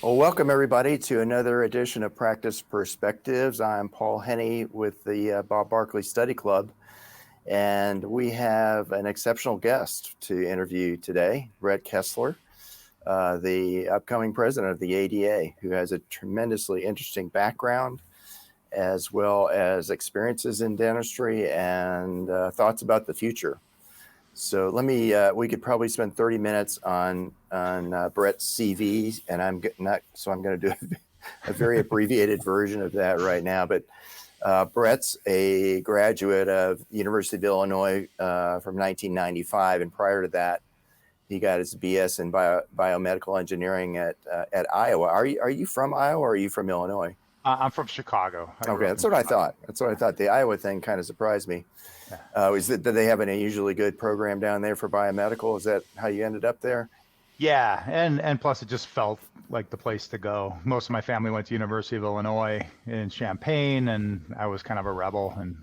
Well, welcome everybody to another edition of Practice Perspectives. I'm Paul Henny with the Bob Barkley Study Club, and we have an exceptional guest to interview today, Brett Kessler, the upcoming president of the ADA, who has a tremendously interesting background as well as experiences in dentistry and thoughts about the future. So we could probably spend 30 minutes on Brett's CV, and I'm going to do a very abbreviated version of that right now. But Brett's a graduate of the University of Illinois from 1995, and prior to that, he got his BS in biomedical engineering at Iowa. Are you from Iowa or are you from Illinois? I'm from Chicago. Okay, that's what I thought. The Iowa thing kind of surprised me. Did they have an unusually good program down there for biomedical? Is that how you ended up there? Yeah, and plus it just felt like the place to go. Most of my family went to University of Illinois in Champaign, and I was kind of a rebel and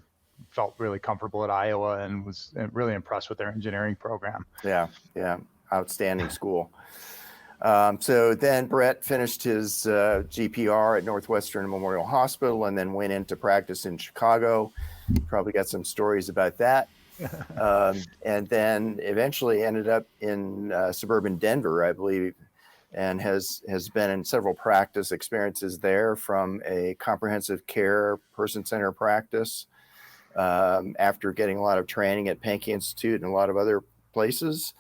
felt really comfortable at Iowa and was really impressed with their engineering program. Yeah, outstanding school. So then Brett finished his GPR at Northwestern Memorial Hospital and then went into practice in Chicago. Probably got some stories about that. And then eventually ended up in suburban Denver, I believe, and has been in several practice experiences there, from a comprehensive care person-centered practice after getting a lot of training at Pankey Institute and a lot of other places,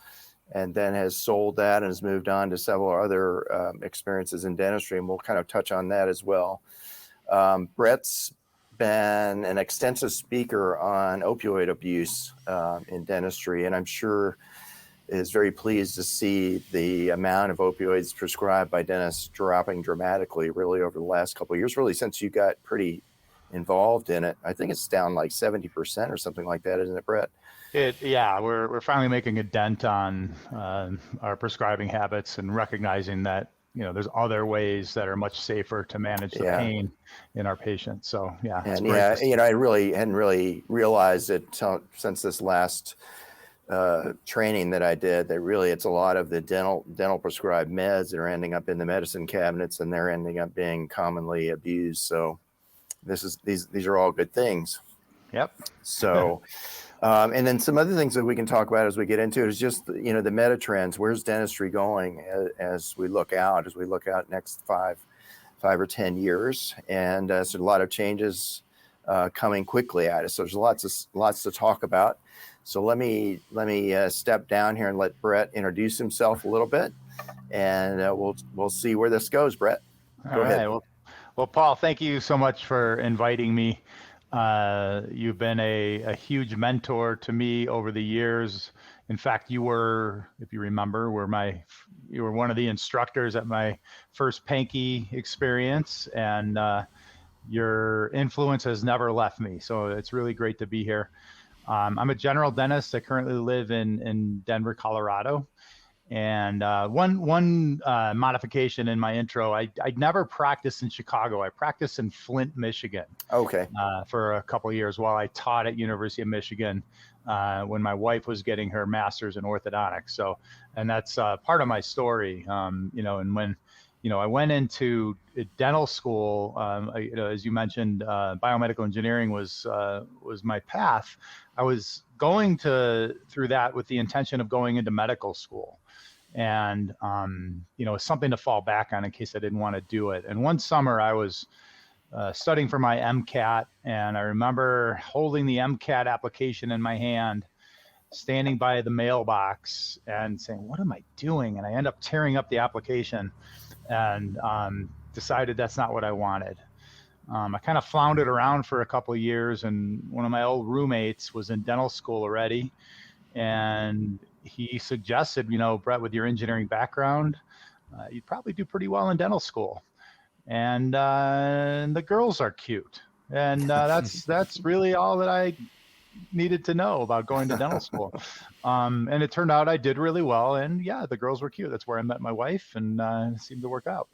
and then has sold that and has moved on to several other experiences in dentistry, and we'll kind of touch on that as well. Brett's been an extensive speaker on opioid abuse in dentistry, and I'm sure is very pleased to see the amount of opioids prescribed by dentists dropping dramatically really over the last couple of years, really since you got pretty involved in it. I think it's down like 70% or something like that, isn't it, Brett? We're finally making a dent on our prescribing habits and recognizing that there's other ways that are much safer to manage the pain in our patients. So I really hadn't really realized it since this last training that I did, that really it's a lot of the dental prescribed meds that are ending up in the medicine cabinets, and they're ending up being commonly abused. So these are all good things. Yep. So. And then some other things that we can talk about as we get into it is just, the meta trends. Where's dentistry going as we look out next 5 or 10 years? And so a lot of changes coming quickly at us. So there's lots to talk about. So let me step down here and let Brett introduce himself a little bit, and we'll see where this goes, Brett. Go ahead. Well, Paul, thank you so much for inviting me. You've been a huge mentor to me over the years. In fact, you were, if you remember, you were one of the instructors at my first Pankey experience, and your influence has never left me. So it's really great to be here. I'm a general dentist. I currently live in Denver, Colorado. And one modification in my intro, I never practiced in Chicago. I practiced in Flint, Michigan. Okay. For a couple of years while I taught at University of Michigan when my wife was getting her master's in orthodontics. So, and that's part of my story. And when I went into dental school, as you mentioned, biomedical engineering was my path. I was going through that with the intention of going into medical school. And, something to fall back on in case I didn't want to do it. And one summer I was studying for my MCAT, and I remember holding the MCAT application in my hand, standing by the mailbox and saying, what am I doing? And I end up tearing up the application and decided that's not what I wanted. I kind of floundered around for a couple of years, and one of my old roommates was in dental school already. And he suggested, Brett, with your engineering background, you'd probably do pretty well in dental school. And the girls are cute. And that's really all that I needed to know about going to dental school. And it turned out I did really well. And yeah, the girls were cute. That's where I met my wife, and it seemed to work out.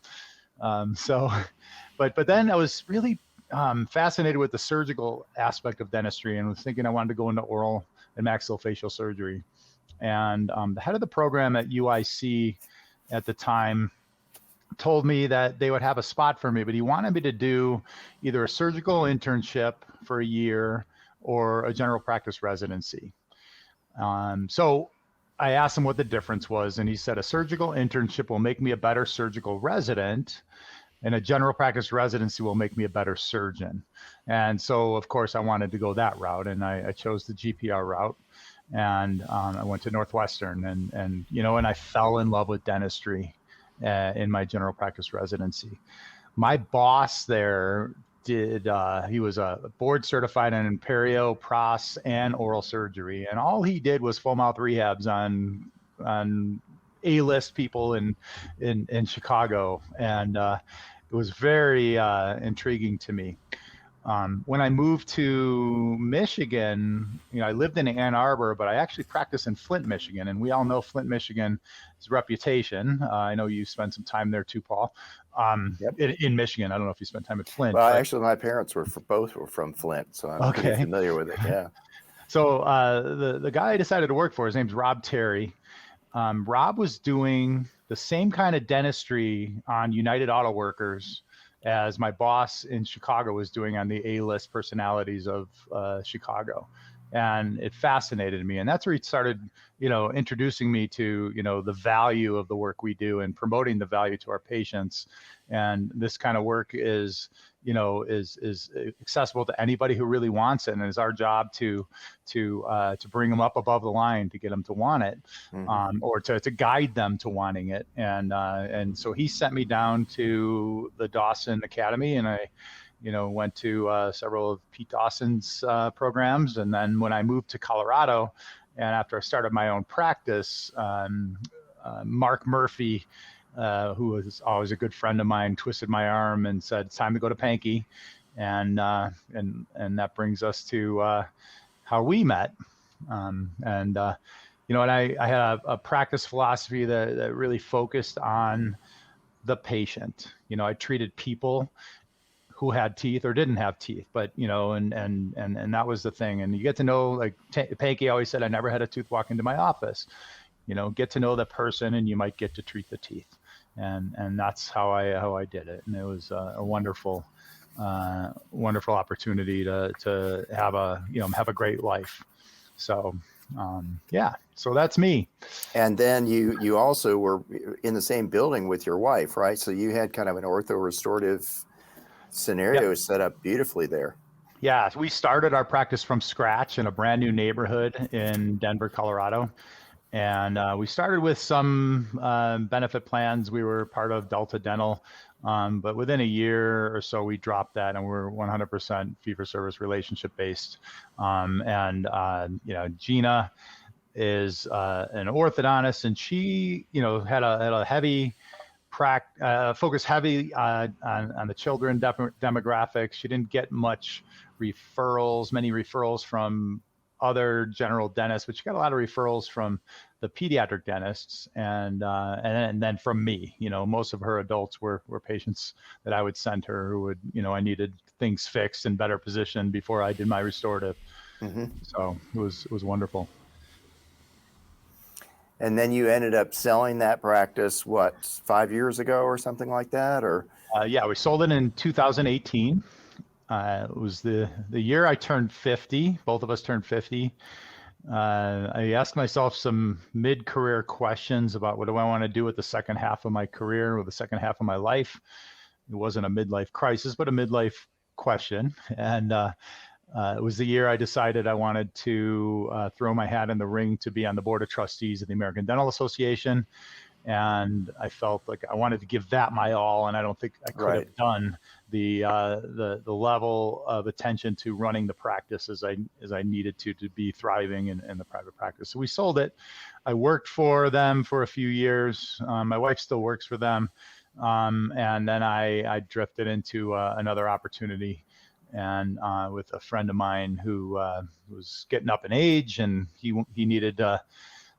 But then I was really fascinated with the surgical aspect of dentistry, and was thinking I wanted to go into oral and maxillofacial surgery. And the head of the program at UIC at the time told me that they would have a spot for me, but he wanted me to do either a surgical internship for a year or a general practice residency. So I asked him what the difference was, and he said a surgical internship will make me a better surgical resident, and a general practice residency will make me a better surgeon. And so, of course, I wanted to go that route, and I chose the GPR route. And I went to Northwestern, and I fell in love with dentistry in my general practice residency. My boss there he was a board certified in perio, pros, and oral surgery, and all he did was full mouth rehabs on A-list people in Chicago, and it was very intriguing to me. When I moved to Michigan, I lived in Ann Arbor, but I actually practiced in Flint, Michigan, and we all know Flint, Michigan's reputation. I know you spent some time there too, Paul. Yep. In Michigan. I don't know if you spent time at Flint. Well, actually, my parents both were from Flint, so I'm pretty familiar with it. Yeah. So the guy I decided to work for, his name's Rob Terry. Rob was doing the same kind of dentistry on United Auto Workers as my boss in Chicago was doing on the A-list personalities of Chicago. And it fascinated me. And that's where he started, introducing me to, the value of the work we do and promoting the value to our patients. And this kind of work is accessible to anybody who really wants it. And it's our job to bring them up above the line, to get them to want it, or to guide them to wanting it. And so he sent me down to the Dawson Academy, and I went to several of Pete Dawson's programs. And then when I moved to Colorado, and after I started my own practice, Mark Murphy, who was always a good friend of mine, twisted my arm and said, "It's time to go to Pankey." And that brings us to how we met. And I had a practice philosophy that really focused on the patient. I treated people who had teeth or didn't have teeth, but and that was the thing. And you get to know, like Pankey always said, I never had a tooth walk into my office. Get to know the person, and you might get to treat the teeth. And that's how I did it. And it was a wonderful opportunity to have a great life. So so that's me. And then you also were in the same building with your wife, right? So you had kind of an ortho restorative scenario set up beautifully there. Yeah, we started our practice from scratch in a brand new neighborhood in Denver, Colorado. And we started with some benefit plans. We were part of Delta Dental, but within a year or so, we dropped that, and we're 100% fee-for-service relationship based. Gina is an orthodontist, and she, had a heavy focus heavy on the children demographics. She didn't get many referrals from other general dentists, but she got a lot of referrals from the pediatric dentists and then from me. Most of her adults were patients that I would send her who would, I needed things fixed and better positioned before I did my restorative. So it was wonderful. And then you ended up selling that practice, 5 years ago or something like that? Or we sold it in 2018. It was the year I turned 50. Both of us turned 50. I asked myself some mid-career questions about what do I want to do with the second half of my career, with the second half of my life. It wasn't a midlife crisis, but a midlife question. And it was the year I decided I wanted to throw my hat in the ring to be on the board of trustees of the American Dental Association. And I felt like I wanted to give that my all, and I don't think I could have done the level of attention to running the practice as I needed to be thriving in the private practice. So we sold it. I worked for them for a few years. My wife still works for them, and then I drifted into another opportunity, and with a friend of mine who was getting up in age, and he needed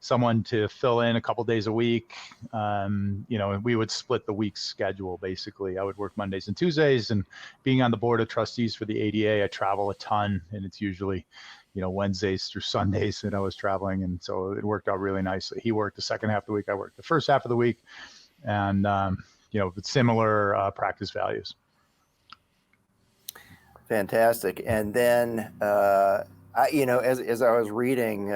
someone to fill in a couple days a week. We would split the week's schedule. Basically, I would work Mondays and Tuesdays, and being on the board of trustees for the ADA, I travel a ton, and it's usually, Wednesdays through Sundays that I was traveling. And so it worked out really nicely. He worked the second half of the week. I worked the first half of the week. And with similar practice values. Fantastic. And then, as I was reading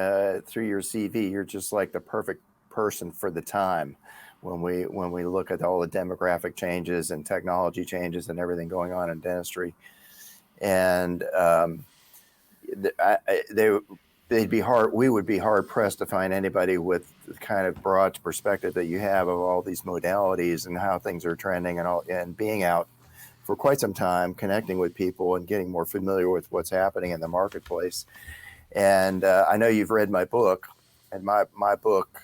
through your CV, you're just like the perfect person for the time when we look at all the demographic changes and technology changes and everything going on in dentistry. And we would be hard pressed to find anybody with the kind of broad perspective that you have of all these modalities and how things are trending and being out for quite some time, connecting with people and getting more familiar with what's happening in the marketplace. And I know you've read my book, and my book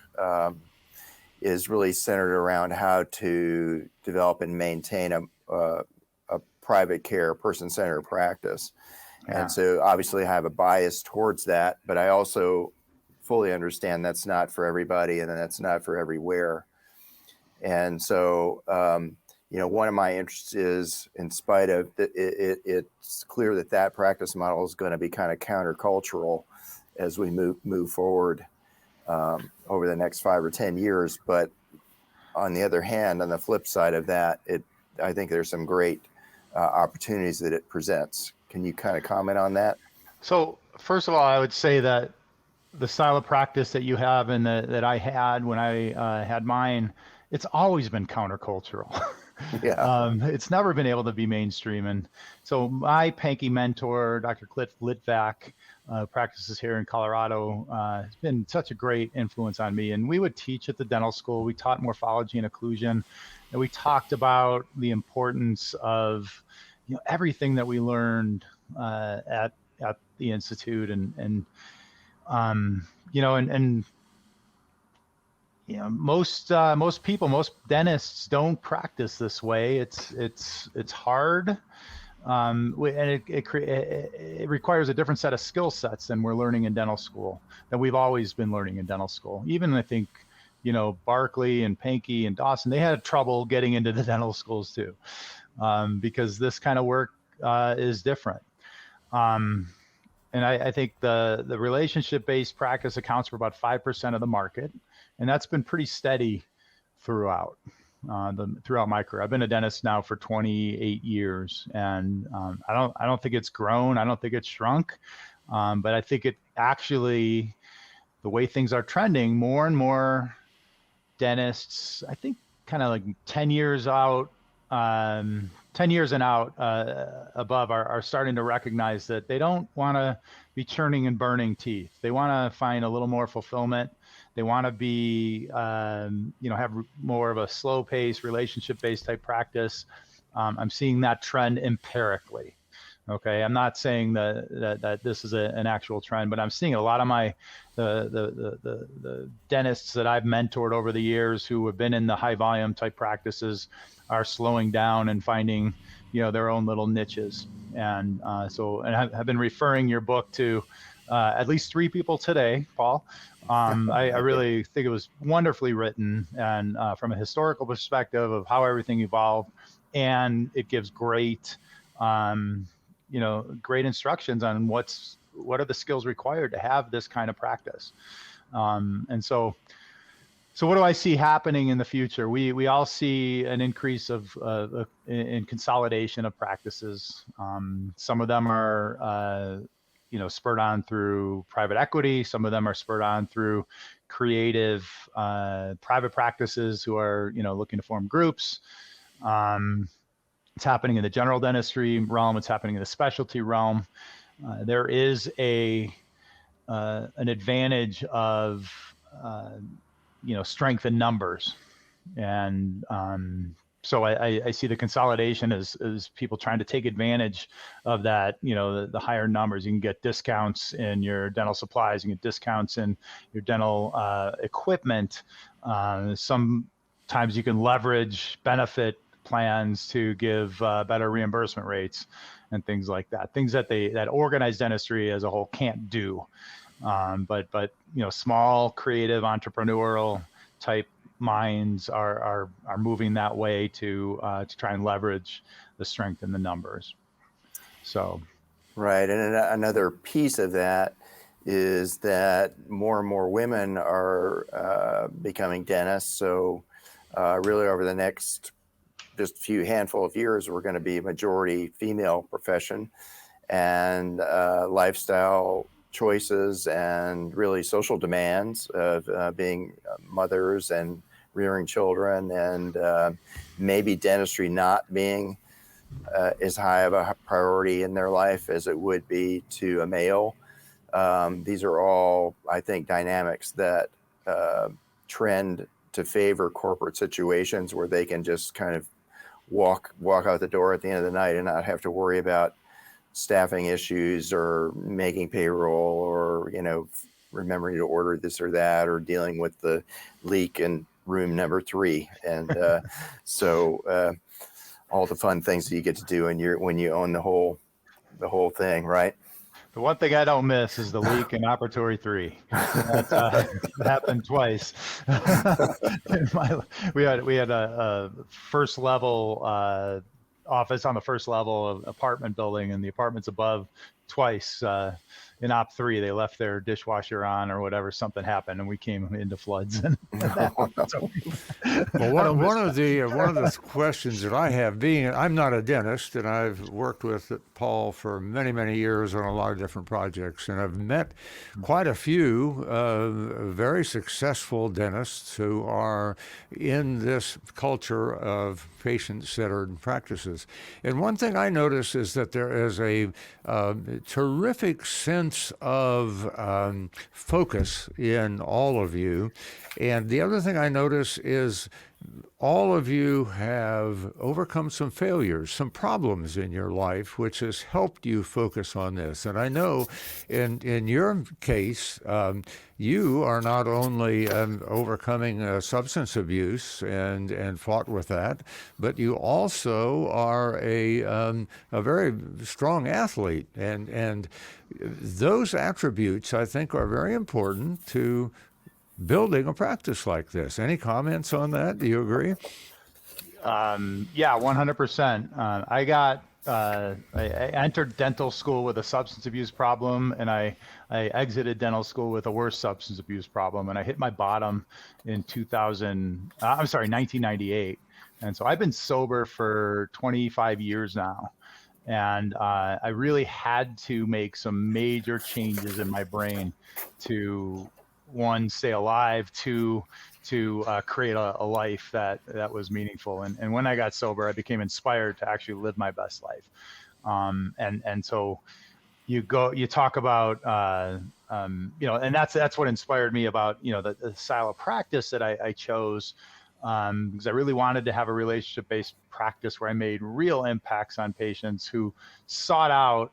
is really centered around how to develop and maintain a private care, person-centered practice. Yeah. And so obviously I have a bias towards that, but I also fully understand that's not for everybody and that's not for everywhere. And so, one of my interests is, in spite of it's clear that practice model is going to be kind of countercultural as we move forward over the next 5 or 10 years. But on the other hand, on the flip side of that, I think there's some great opportunities that it presents. Can you kind of comment on that? So first of all, I would say that the style of practice that you have and that I had when I had mine, it's always been countercultural. Yeah. It's never been able to be mainstream. And so my Panky mentor, Dr. Cliff Litvak, practices here in Colorado, has been such a great influence on me. And we would teach at the dental school. We taught morphology and occlusion, and we talked about the importance of everything that we learned at the institute, and most people, most dentists don't practice this way. It's hard, and it requires a different set of skill sets than we're learning in dental school, that we've always been learning in dental school. Even I think, Barkley and Panky and Dawson, they had trouble getting into the dental schools too, because this kind of work is different. And I think the relationship-based practice accounts for about 5% of the market, and that's been pretty steady throughout my career. I've been a dentist now for 28 years, and I don't think it's grown. I don't think it's shrunk, but I think it actually, the way things are trending, more and more dentists, I think, kind of like 10 years out. 10 years and out above are starting to recognize that they don't want to be churning and burning teeth. They want to find a little more fulfillment. They want to be, have more of a slow pace, relationship based type practice. I'm seeing that trend empirically. Okay, I'm not saying that this is an actual trend, but I'm seeing a lot of the dentists that I've mentored over the years who have been in the high volume type practices are slowing down and finding, their own little niches. And I've been referring your book to at least 3 people today, Paul. I really think it was wonderfully written, and from a historical perspective of how everything evolved, and it gives great great instructions on what are the skills required to have this kind of practice. And so what do I see happening in the future? We all see an increase in consolidation of practices. Some of them are, spurred on through private equity. Some of them are spurred on through creative private practices who are, looking to form groups. It's happening in the general dentistry realm. It's happening in the specialty realm. There is an advantage of strength in numbers, and so I see the consolidation as people trying to take advantage of that. The higher numbers, you can get discounts in your dental supplies, you can get discounts in your dental equipment. Sometimes you can leverage benefit plans to give better reimbursement rates and things like that. Things that organized dentistry as a whole can't do. But small, creative, entrepreneurial type minds are moving that way to try and leverage the strength in the numbers. So, right, and another piece of that is that more and more women are becoming dentists. So, really, over the next just a few handful of years, we're going to be a majority female profession, and lifestyle choices and really social demands of being mothers and rearing children, and maybe dentistry not being as high of a priority in their life as it would be to a male. These are all, I think, dynamics that trend to favor corporate situations where they can just kind of walk out the door at the end of the night and not have to worry about staffing issues or making payroll or, remembering to order this or that or dealing with the leak in room number 3. And so all the fun things that you get to do when you own the whole thing, right? The one thing I don't miss is the leak in Operatory 3. That happened twice. We had a first level office on the first level of apartment building, and the apartments above twice. In Op 3, they left their dishwasher on or whatever. Something happened, and we came into floods. And well, one of the questions that I have, I'm not a dentist, and I've worked with Paul for many, many years on a lot of different projects, and I've met quite a few very successful dentists who are in this culture of patient-centered practices. And one thing I notice is that there is a terrific sense of focus in all of you. And the other thing I notice is all of you have overcome some failures, some problems in your life, which has helped you focus on this. And I know in your case, you are not only overcoming substance abuse and fought with that, but you also are a very strong athlete. And those attributes, I think, are very important to building a practice like this. Any comments on that? Do you agree? Yeah, 100%. I entered dental school with a substance abuse problem, and I exited dental school with a worse substance abuse problem, and I hit my bottom in 1998. And so I've been sober for 25 years now. And I really had to make some major changes in my brain to, one, stay alive, two, to create a life that was meaningful. And when I got sober, I became inspired to actually live my best life. And so you talk about, and that's what inspired me about, the style of practice that I chose, because I really wanted to have a relationship-based practice where I made real impacts on patients who sought out,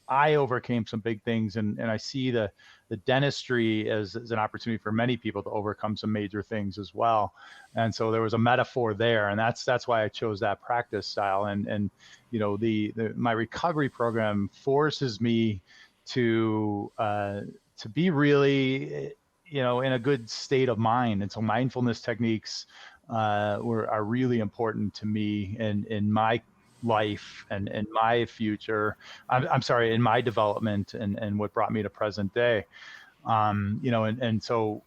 I overcame some big things, and I see the dentistry as an opportunity for many people to overcome some major things as well. And so there was a metaphor there, and that's why I chose that practice style. And my recovery program forces me to be really, in a good state of mind. And so mindfulness techniques are really important to me in my life and in my future. In my development and what brought me to present day. And so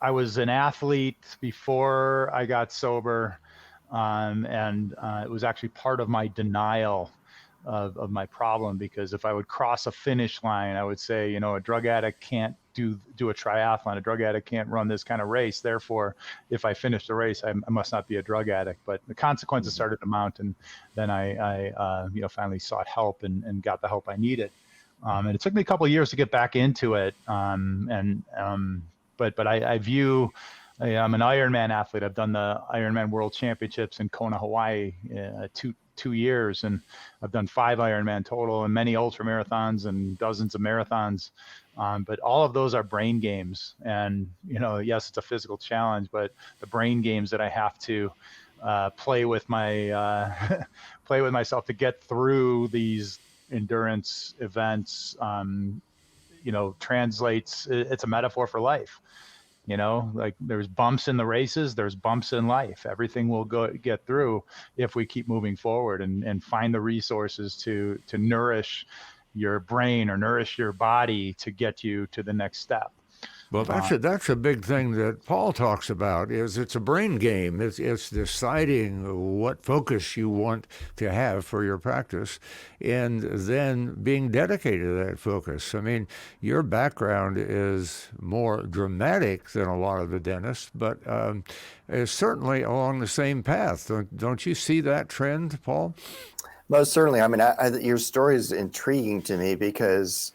I was an athlete before I got sober, and it was actually part of my denial of my problem, because if I would cross a finish line, I would say, a drug addict can't do a triathlon. A drug addict can't run this kind of race. Therefore, if I finish the race, I must not be a drug addict. But the consequences started to mount, and then I finally sought help and got the help I needed. And it took me a couple of years to get back into it. But I view, I'm an Ironman athlete. I've done the Ironman World Championships in Kona, Hawaii, 2 years, and I've done 5 Ironman total and many ultra marathons and dozens of marathons. But all of those are brain games. And, yes, it's a physical challenge, but the brain games that I have to play with myself to get through these endurance events, translates, it's a metaphor for life. Like there's bumps in the races, there's bumps in life. Everything will get through if we keep moving forward and find the resources to nourish your brain or nourish your body to get you to the next step. Well, that's a big thing that Paul talks about. Is it's a brain game. It's deciding what focus you want to have for your practice, and then being dedicated to that focus. I mean, your background is more dramatic than a lot of the dentists, but is certainly along the same path. Don't you see that trend, Paul? Most certainly. I mean, your story is intriguing to me because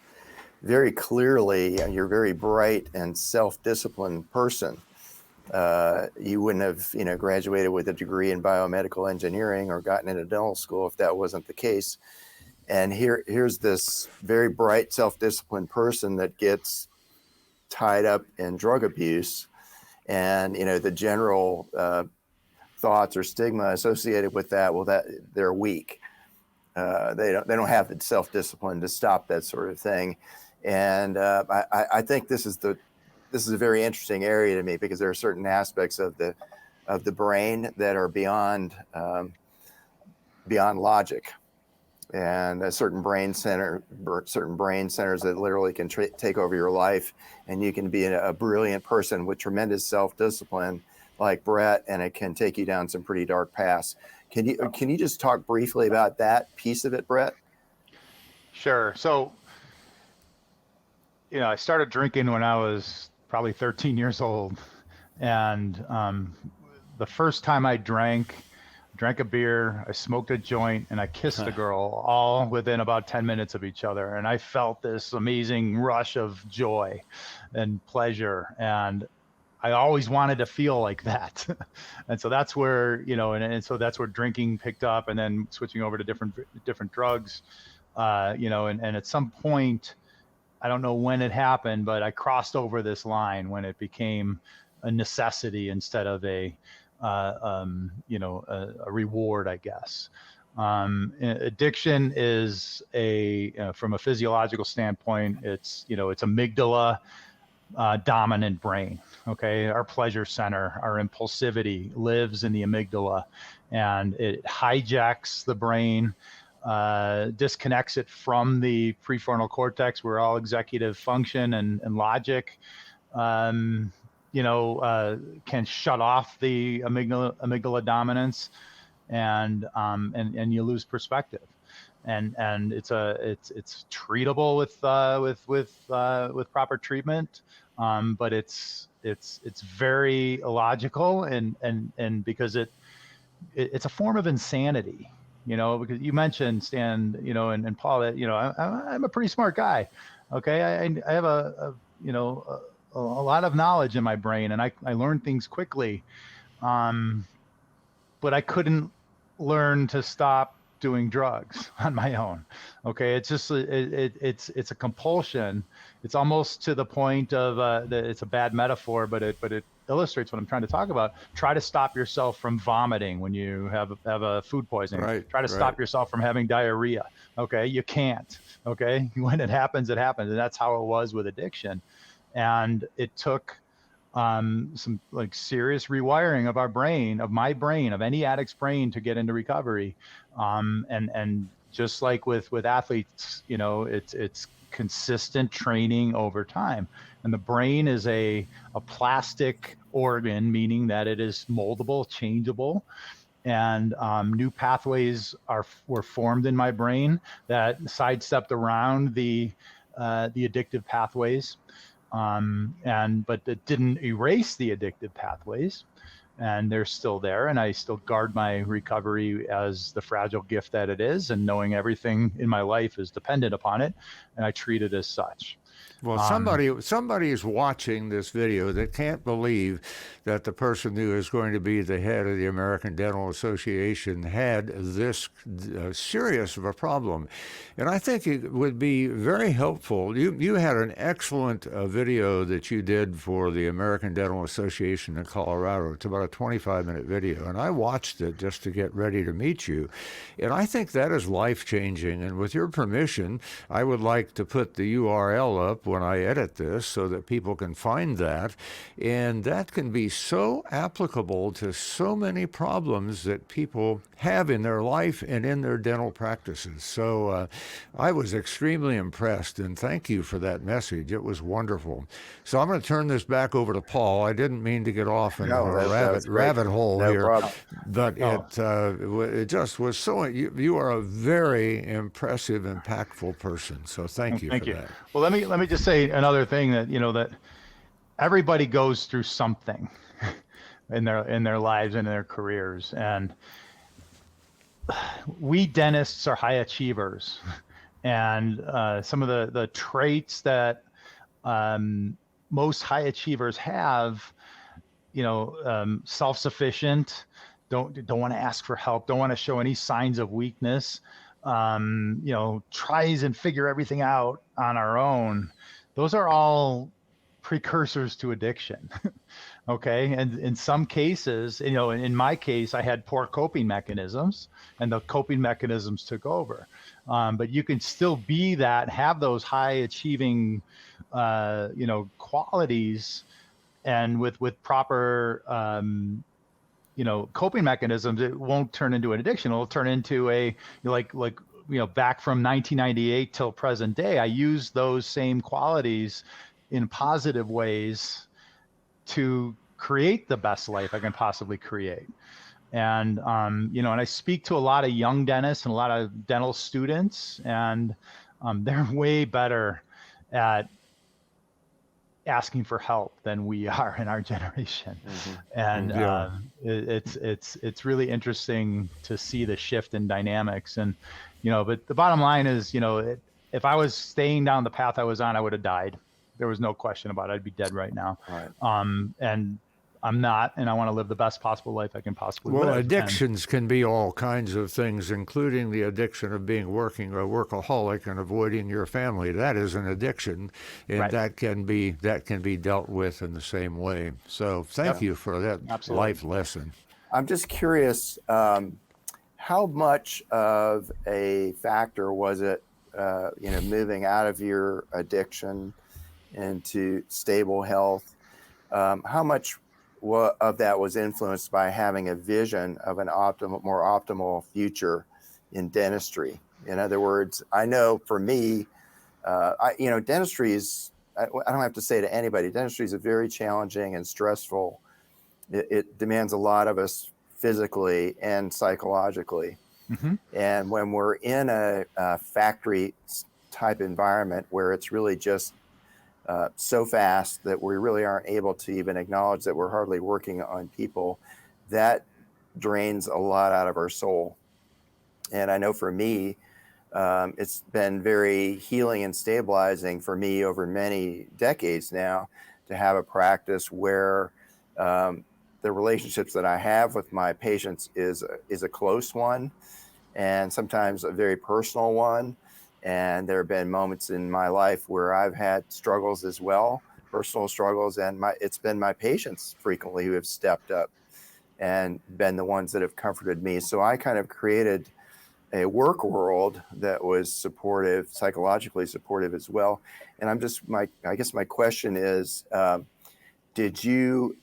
very clearly you're a very bright and self-disciplined person. You wouldn't have, graduated with a degree in biomedical engineering or gotten into dental school if that wasn't the case. And here's this very bright, self-disciplined person that gets tied up in drug abuse, and the general thoughts or stigma associated with that. Well, that they're weak. They don't have the self-discipline to stop that sort of thing. And I think this is a very interesting area to me because there are certain aspects of the brain that are beyond logic, and certain brain centers that literally can take over your life, and you can be a brilliant person with tremendous self-discipline like Brett, and it can take you down some pretty dark paths. Can you just talk briefly about that piece of it, Brett? Sure. So, I started drinking when I was probably 13 years old. And the first time I drank a beer, I smoked a joint, and I kissed a girl, all within about 10 minutes of each other. And I felt this amazing rush of joy and pleasure. And I always wanted to feel like that. And so that's where, and so that's where drinking picked up, and then switching over to different drugs, and at some point, I don't know when it happened, but I crossed over this line when it became a necessity instead of a reward, I guess. Addiction is from a physiological standpoint, it's amygdala dominant brain. Okay. Our pleasure center, our impulsivity lives in the amygdala, and it hijacks the brain, disconnects it from the prefrontal cortex, where all executive function and logic, can shut off the amygdala dominance, and you lose perspective, and it's treatable with proper treatment, but it's very illogical, and because it's a form of insanity. Because you mentioned, Stan, and Paul, that, I'm a pretty smart guy. Okay. I have a lot of knowledge in my brain, and I learn things quickly. But I couldn't learn to stop doing drugs on my own. Okay. It's just, it's a compulsion. It's almost to the point of, it's a bad metaphor, but it illustrates what I'm trying to talk about. Try to stop yourself from vomiting when you have a food poisoning. Right, Try to stop yourself from having diarrhea. Okay. You can't. Okay. When it happens, it happens. And that's how it was with addiction. And it took some serious rewiring of our brain, of my brain, of any addict's brain, to get into recovery. And just like with athletes, it's consistent training over time. And the brain is a plastic organ, meaning that it is moldable, changeable. And new pathways were formed in my brain that sidestepped around the addictive pathways. But it didn't erase the addictive pathways, and they're still there. And I still guard my recovery as the fragile gift that it is, and knowing everything in my life is dependent upon it, and I treat it as such. Well, somebody is watching this video that can't believe that the person who is going to be the head of the American Dental Association had this serious of a problem. And I think it would be very helpful. You had an excellent video that you did for the American Dental Association in Colorado. It's about a 25-minute video, and I watched it just to get ready to meet you. And I think that is life-changing. And with your permission, I would like to put the URL up when I edit this so that people can find that. And that can be so applicable to so many problems that people have in their life and in their dental practices. So I was extremely impressed, and thank you for that message. It was wonderful. So I'm going to turn this back over to Paul. I didn't mean to get off in a rabbit hole No here, problem. but it just was so. You are a very impressive, impactful person. So thank you for that. Well, let me just say another thing, that that everybody goes through something in their lives and in their careers, and we dentists are high achievers, and some of the traits that most high achievers have, self-sufficient, don't want to ask for help, don't want to show any signs of weakness, tries and figure everything out on our own. Those are all precursors to addiction. Okay. And in some cases, in my case, I had poor coping mechanisms, and the coping mechanisms took over. But you can still be that, have those high achieving, qualities, and with proper, coping mechanisms, it won't turn into an addiction. It'll turn into back from 1998 till present day, I use those same qualities in positive ways to create the best life I can possibly create. And, and I speak to a lot of young dentists and a lot of dental students, and they're way better at asking for help than we are in our generation. And it's really interesting to see the shift in dynamics. And, but the bottom line is, if I was staying down the path I was on, I would have died. There was no question about it. I'd be dead right now. Right. And I'm not, and I want to live the best possible life I can possibly live. Well, addictions can be all kinds of things, including the addiction of being a workaholic and avoiding your family. That is an addiction, and that can be dealt with in the same way. So thank you for that life lesson. I'm just curious, how much of a factor was it, moving out of your addiction into stable health? How much of that was influenced by having a vision of an more optimal future in dentistry? In other words, I know for me, dentistry is, I don't have to say to anybody, dentistry is a very challenging and stressful. It demands a lot of us physically and psychologically. Mm-hmm. And when we're in a factory type environment where it's really just so fast that we really aren't able to even acknowledge that we're hardly working on people, that drains a lot out of our soul. And I know for me, it's been very healing and stabilizing for me over many decades now to have a practice where the relationships that I have with my patients is a close one, and sometimes a very personal one. And there have been moments in my life where I've had struggles as well, personal struggles, and it's been my patients frequently who have stepped up and been the ones that have comforted me. So I kind of created a work world that was supportive, psychologically supportive as well. And I guess my question is, did you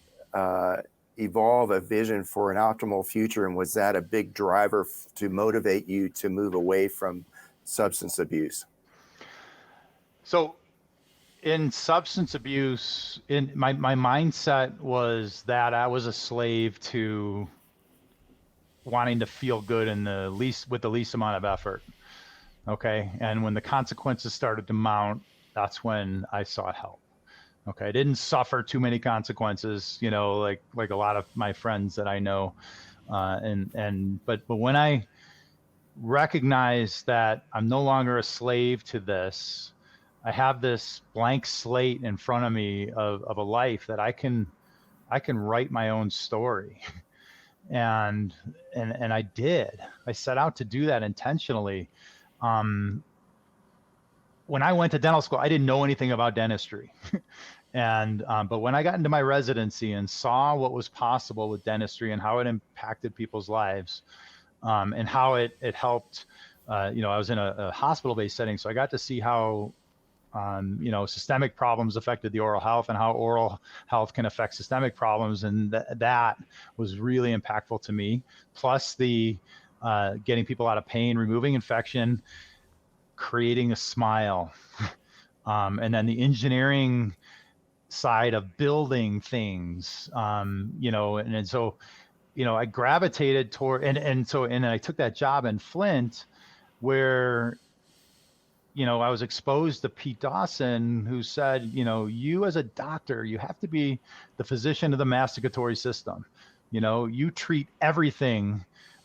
evolve a vision for an optimal future, and was that a big driver to motivate you to move away from substance abuse? So in substance abuse, in my mindset was that I was a slave to wanting to feel good with the least amount of effort. Okay. And when the consequences started to mount, that's when I sought help. Okay. I didn't suffer too many consequences, like a lot of my friends that I know. But when I recognize that I'm no longer a slave to this, I have this blank slate in front of me of a life that I can write my own story. And I did. I set out to do that intentionally. When I went to dental school, I didn't know anything about dentistry. But when I got into my residency and saw what was possible with dentistry and how it impacted people's lives, and how it helped, I was in a hospital-based setting, so I got to see how Systemic problems affected the oral health and how oral health can affect systemic problems. And that was really impactful to me. Plus the getting people out of pain, removing infection, creating a smile. And then the engineering side of building things, and so, I gravitated toward, and then I took that job in Flint where, I was exposed to Pete Dawson, who said, you as a doctor, you have to be the physician of the masticatory system. You treat everything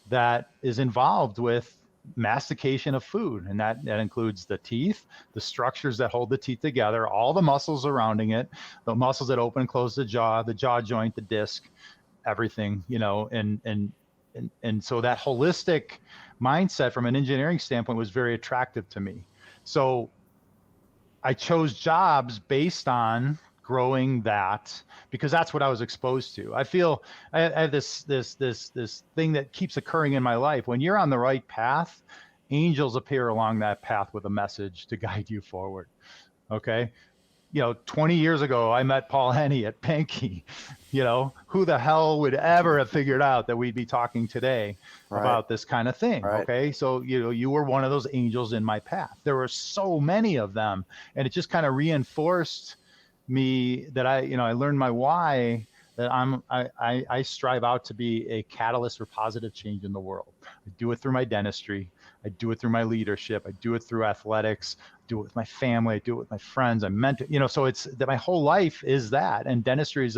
that is involved with mastication of food. And that includes the teeth, the structures that hold the teeth together, all the muscles surrounding it, the muscles that open and close the jaw joint, the disc, everything, and so that holistic mindset from an engineering standpoint was very attractive to me. So I chose jobs based on growing that, because that's what I was exposed to. I feel I have this thing that keeps occurring in my life. When you're on the right path, angels appear along that path with a message to guide you forward. Okay. 20 years ago, I met Paul Henny at Pankey. Who the hell would ever have figured out that we'd be talking today about this kind of thing? Right. Okay. So, you were one of those angels in my path. There were so many of them, and it just kind of reinforced me that I learned my why, that I strive out to be a catalyst for positive change in the world. I do it through my dentistry. I do it through my leadership. I do it through athletics. I do it with my family. I do it with my friends. I mentor, so it's that my whole life is that, and dentistry is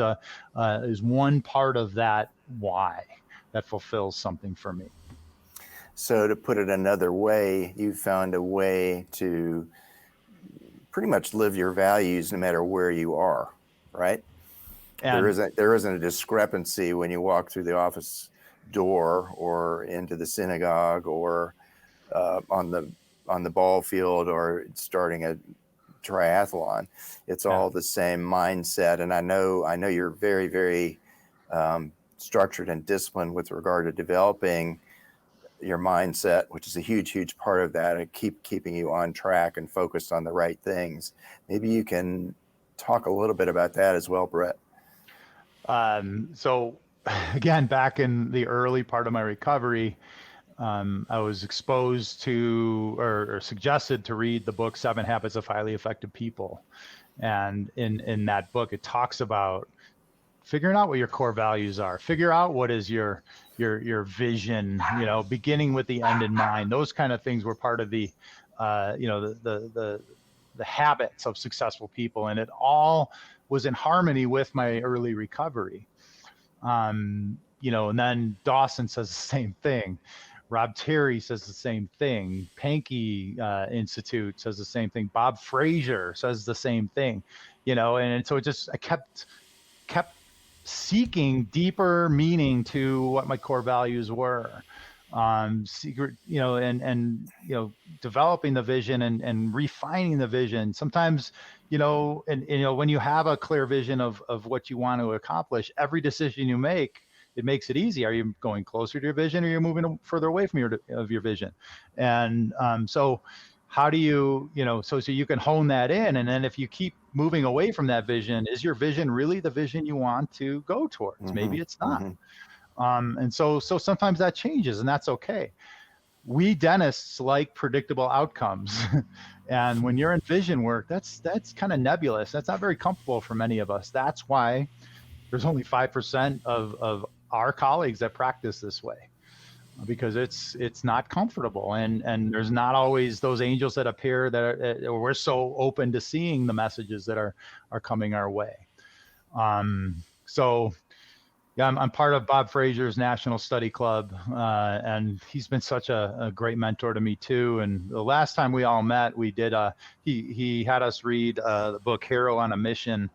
one part of that why that fulfills something for me. So to put it another way, you found a way to pretty much live your values no matter where you are, right? And there isn't a discrepancy when you walk through the office door or into the synagogue or on the ball field or starting a triathlon. It's all the same mindset. And I know you're very, very structured and disciplined with regard to developing your mindset, which is a huge, huge part of that, and keeping you on track and focused on the right things. Maybe you can talk a little bit about that as well, Brett. So again, back in the early part of my recovery, I was exposed to or suggested to read the book 7 Habits of Highly Effective People. And in that book, it talks about figuring out what your core values are, figure out what is your vision, beginning with the end in mind. Those kind of things were part of the habits of successful people. And it all was in harmony with my early recovery. And then Dawson says the same thing. Rob Terry says the same thing. Pankey Institute says the same thing. Bob Frazier says the same thing, and so I kept seeking deeper meaning to what my core values were. Developing the vision and refining the vision. Sometimes, when you have a clear vision of what you want to accomplish, every decision you make, it makes it easy. Are you going closer to your vision, or are you moving further away from your vision? And so how do you, so you can hone that in. And then if you keep moving away from that vision, is your vision really the vision you want to go towards? Mm-hmm. Maybe it's not. Mm-hmm. And so sometimes that changes, and that's okay. We dentists like predictable outcomes. And when you're in vision work, that's kind of nebulous. That's not very comfortable for many of us. That's why there's only 5% of our colleagues that practice this way, because it's not comfortable, and there's not always those angels that appear that we're so open to seeing the messages that are coming our way. So yeah, I'm part of Bob Frazier's National Study Club, and he's been such a great mentor to me too. And the last time we all met, we did he had us read the book Hero on a Mission,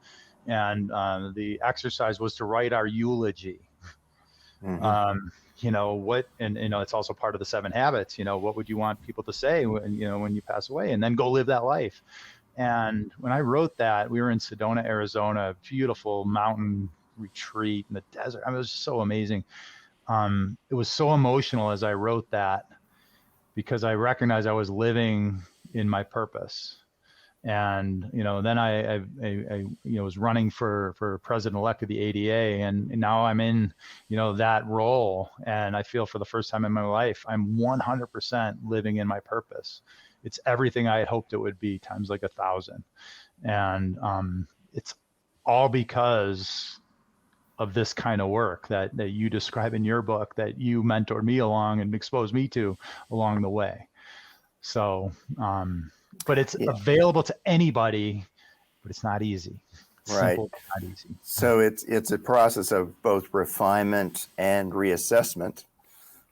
and the exercise was to write our eulogy. Mm-hmm. It's also part of the 7 habits. What would you want people to say when you pass away, and then go live that life. And when I wrote that, we were in Sedona, Arizona, beautiful mountain retreat in the desert. I mean, it was so amazing. It was so emotional as I wrote that, because I recognized I was living in my purpose. And, then I was running for president-elect of the ADA, and now I'm in, that role. And I feel for the first time in my life, I'm 100% living in my purpose. It's everything I had hoped it would be times like 1,000. And it's all because of this kind of work that you describe in your book, that you mentored me along and exposed me to along the way. So, but it's available to anybody, but it's not easy. It's right. Simple, but not easy. So it's a process of both refinement and reassessment,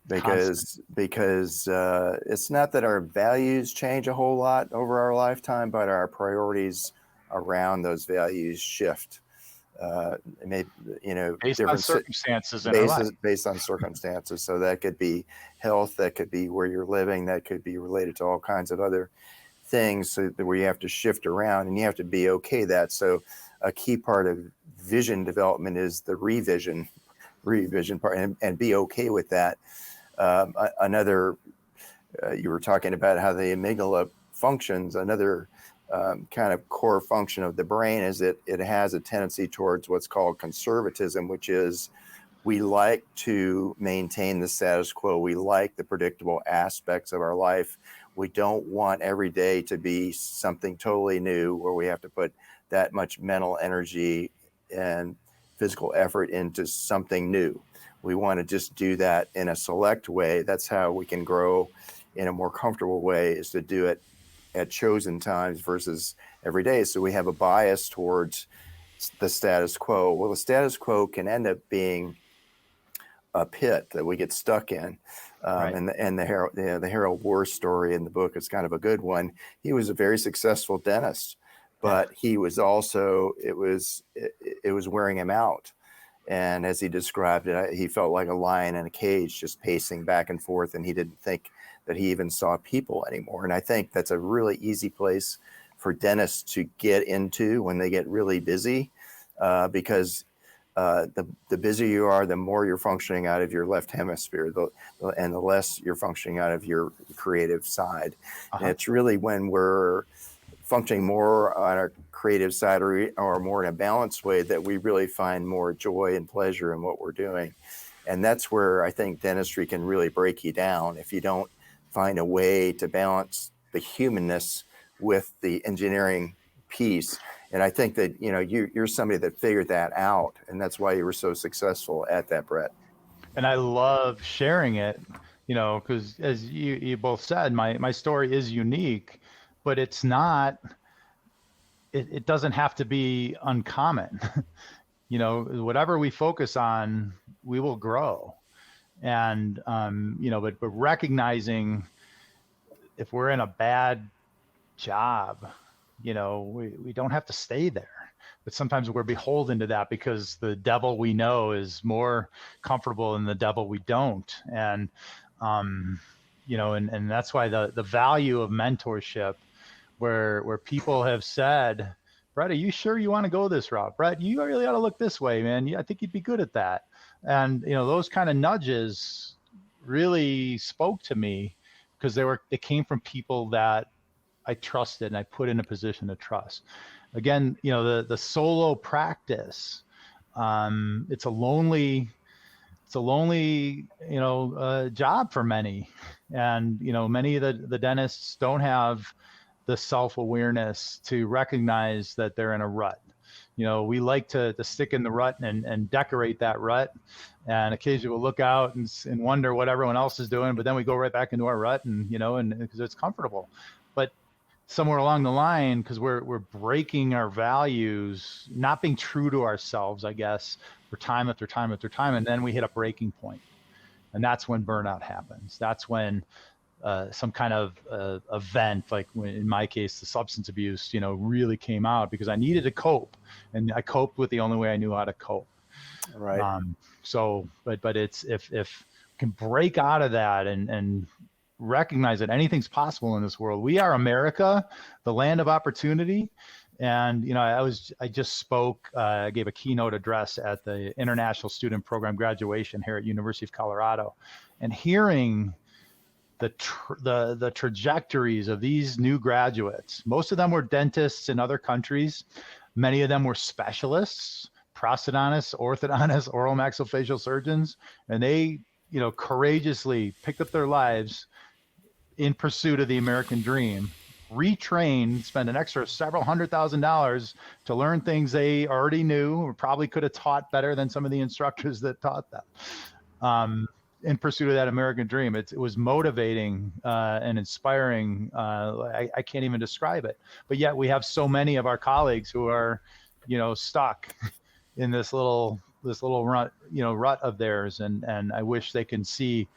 because it's not that our values change a whole lot over our lifetime, but our priorities around those values shift. Maybe, based on circumstances in based on circumstances. So that could be health, that could be where you're living, that could be related to all kinds of other things, so where you have to shift around, and you have to be okay that. So a key part of vision development is the revision part, and be okay with that. You were talking about how the amygdala functions. Another kind of core function of the brain is it has a tendency towards what's called conservatism, which is we like to maintain the status quo. We like the predictable aspects of our life. We don't want every day to be something totally new, where we have to put that much mental energy and physical effort into something new. We want to just do that in a select way. That's how we can grow in a more comfortable way, is to do it at chosen times versus every day. So we have a bias towards the status quo. Well, the status quo can end up being a pit that we get stuck in. Right. And the Harold Warr story in the book is kind of a good one. He was a very successful dentist, but he was also, it was wearing him out. And as he described it, he felt like a lion in a cage, just pacing back and forth, and he didn't think that he even saw people anymore. And I think that's a really easy place for dentists to get into when they get really busy, because the busier you are, the more you're functioning out of your left hemisphere, and the less you're functioning out of your creative side. Uh-huh. And it's really when we're functioning more on our creative side, or more in a balanced way, that we really find more joy and pleasure in what we're doing. And that's where I think dentistry can really break you down if you don't find a way to balance the humanness with the engineering piece. And I think that, you're somebody that figured that out, and that's why you were so successful at that, Brett. And I love sharing it, because as you both said, my story is unique, but it's not, it doesn't have to be uncommon. Whatever we focus on, we will grow. And, but recognizing if we're in a bad job, we don't have to stay there. But sometimes we're beholden to that because the devil we know is more comfortable than the devil we don't. And, and that's why the value of mentorship, where people have said, Brett, are you sure you want to go this route? Brett, you really ought to look this way, man. I think you'd be good at that. And, those kind of nudges really spoke to me, because they came from people that I trusted and I put in a position to trust. Again, the solo practice, it's a lonely job for many. And, many of the dentists don't have the self-awareness to recognize that they're in a rut. We like to stick in the rut and decorate that rut. And occasionally we'll look out and wonder what everyone else is doing, but then we go right back into our rut, and because it's comfortable. But somewhere along the line, because we're breaking our values, not being true to ourselves, I guess, for time after time after time, and then we hit a breaking point. And that's when burnout happens. That's when some kind of event, like in my case, the substance abuse, really came out, because I needed to cope, and I coped with the only way I knew how to cope. Right. But it's, if we can break out of that and recognize that anything's possible in this world. We are America, the land of opportunity. And, I just spoke, gave a keynote address at the International Student Program graduation here at University of Colorado, and hearing the trajectories of these new graduates. Most of them were dentists in other countries. Many of them were specialists, prosthodontists, orthodontists, oral maxillofacial surgeons, and they, courageously picked up their lives in pursuit of the American dream, retrained, spent an extra several $100,000 to learn things they already knew or probably could have taught better than some of the instructors that taught them. In pursuit of that American dream. It was motivating and inspiring. I can't even describe it. But yet we have so many of our colleagues who are, stuck in this little rut, rut of theirs. And I wish they can see,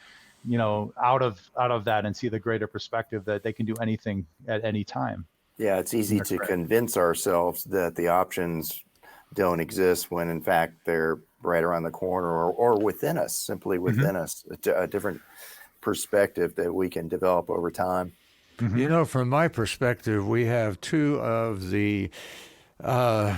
out of that and see the greater perspective that they can do anything at any time. Yeah, it's easy to convince ourselves that the options don't exist when in fact they're right around the corner or within us, simply within us, a different perspective that we can develop over time. From my perspective, we have two of the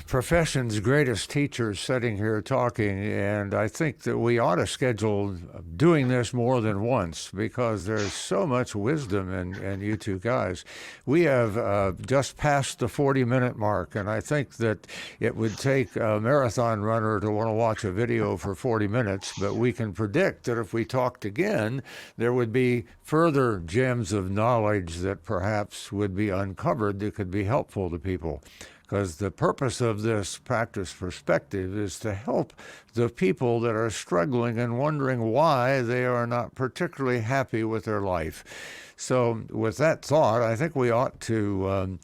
profession's greatest teachers sitting here talking, and I think that we ought to schedule doing this more than once because there's so much wisdom in you two guys. We have just passed the 40-minute mark, and I think that it would take a marathon runner to want to watch a video for 40 minutes, but we can predict that if we talked again, there would be further gems of knowledge that perhaps would be uncovered that could be helpful to people. Because the purpose of this practice perspective is to help the people that are struggling and wondering why they are not particularly happy with their life. So with that thought, I think we ought to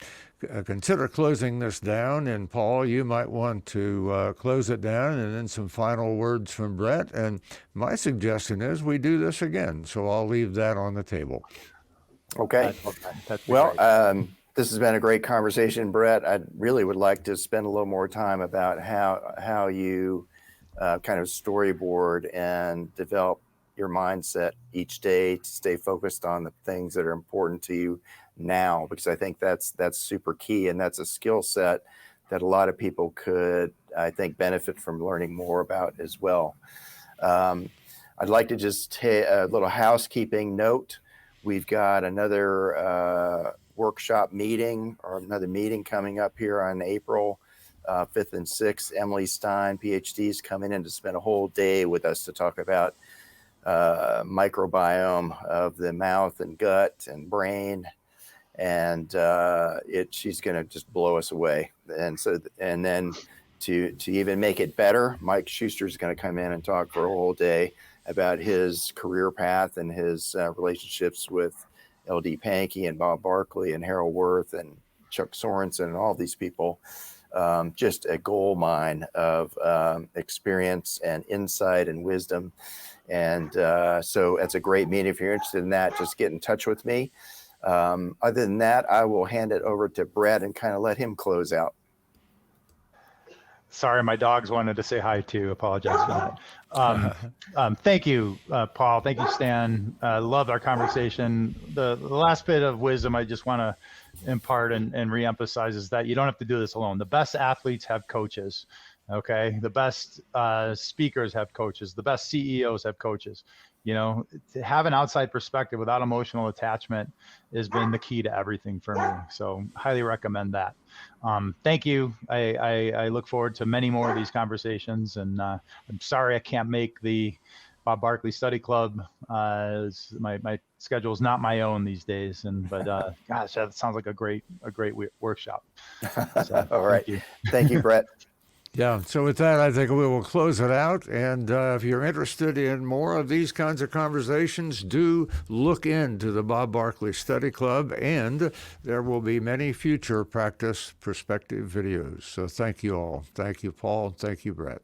consider closing this down. And Paul, you might want to close it down and then some final words from Brett. And my suggestion is we do this again. So I'll leave that on the table. Okay. Well, this has been a great conversation, Brett. I really would like to spend a little more time about how you kind of storyboard and develop your mindset each day to stay focused on the things that are important to you now, because I think that's super key, and that's a skill set that a lot of people could, I think, benefit from learning more about as well. I'd like to just take a little housekeeping note. We've got another workshop meeting or another meeting coming up here on April 5th and 6th. Emily Stein, PhD, is coming in to spend a whole day with us to talk about microbiome of the mouth and gut and brain. And she's going to just blow us away. And then to even make it better, Mike Schuster is going to come in and talk for a whole day about his career path and his relationships with L.D. Pankey and Bob Barkley and Harold Worth and Chuck Sorensen and all these people. Just a gold mine of experience and insight and wisdom. And so it's a great meeting. If you're interested in that, just get in touch with me. Other than that, I will hand it over to Brett and kind of let him close out. Sorry, my dogs wanted to say hi too. Apologize for that. Thank you, Paul. Thank you, Stan. Loved our conversation. The last bit of wisdom I just want to impart and reemphasize is that you don't have to do this alone. The best athletes have coaches. Okay, the best speakers have coaches. The best CEOs have coaches. To have an outside perspective without emotional attachment has been the key to everything for me. So highly recommend that. Thank you. I look forward to many more of these conversations, and I'm sorry I can't make the Bob Barkley Study Club. My schedule is not my own these days, but gosh, that sounds like a great workshop. So, all right. Thank you, Brett. Yeah, so with that, I think we will close it out. And if you're interested in more of these kinds of conversations, do look into the Bob Barkley Study Club, and there will be many future practice perspective videos. So thank you all. Thank you, Paul. Thank you, Brett.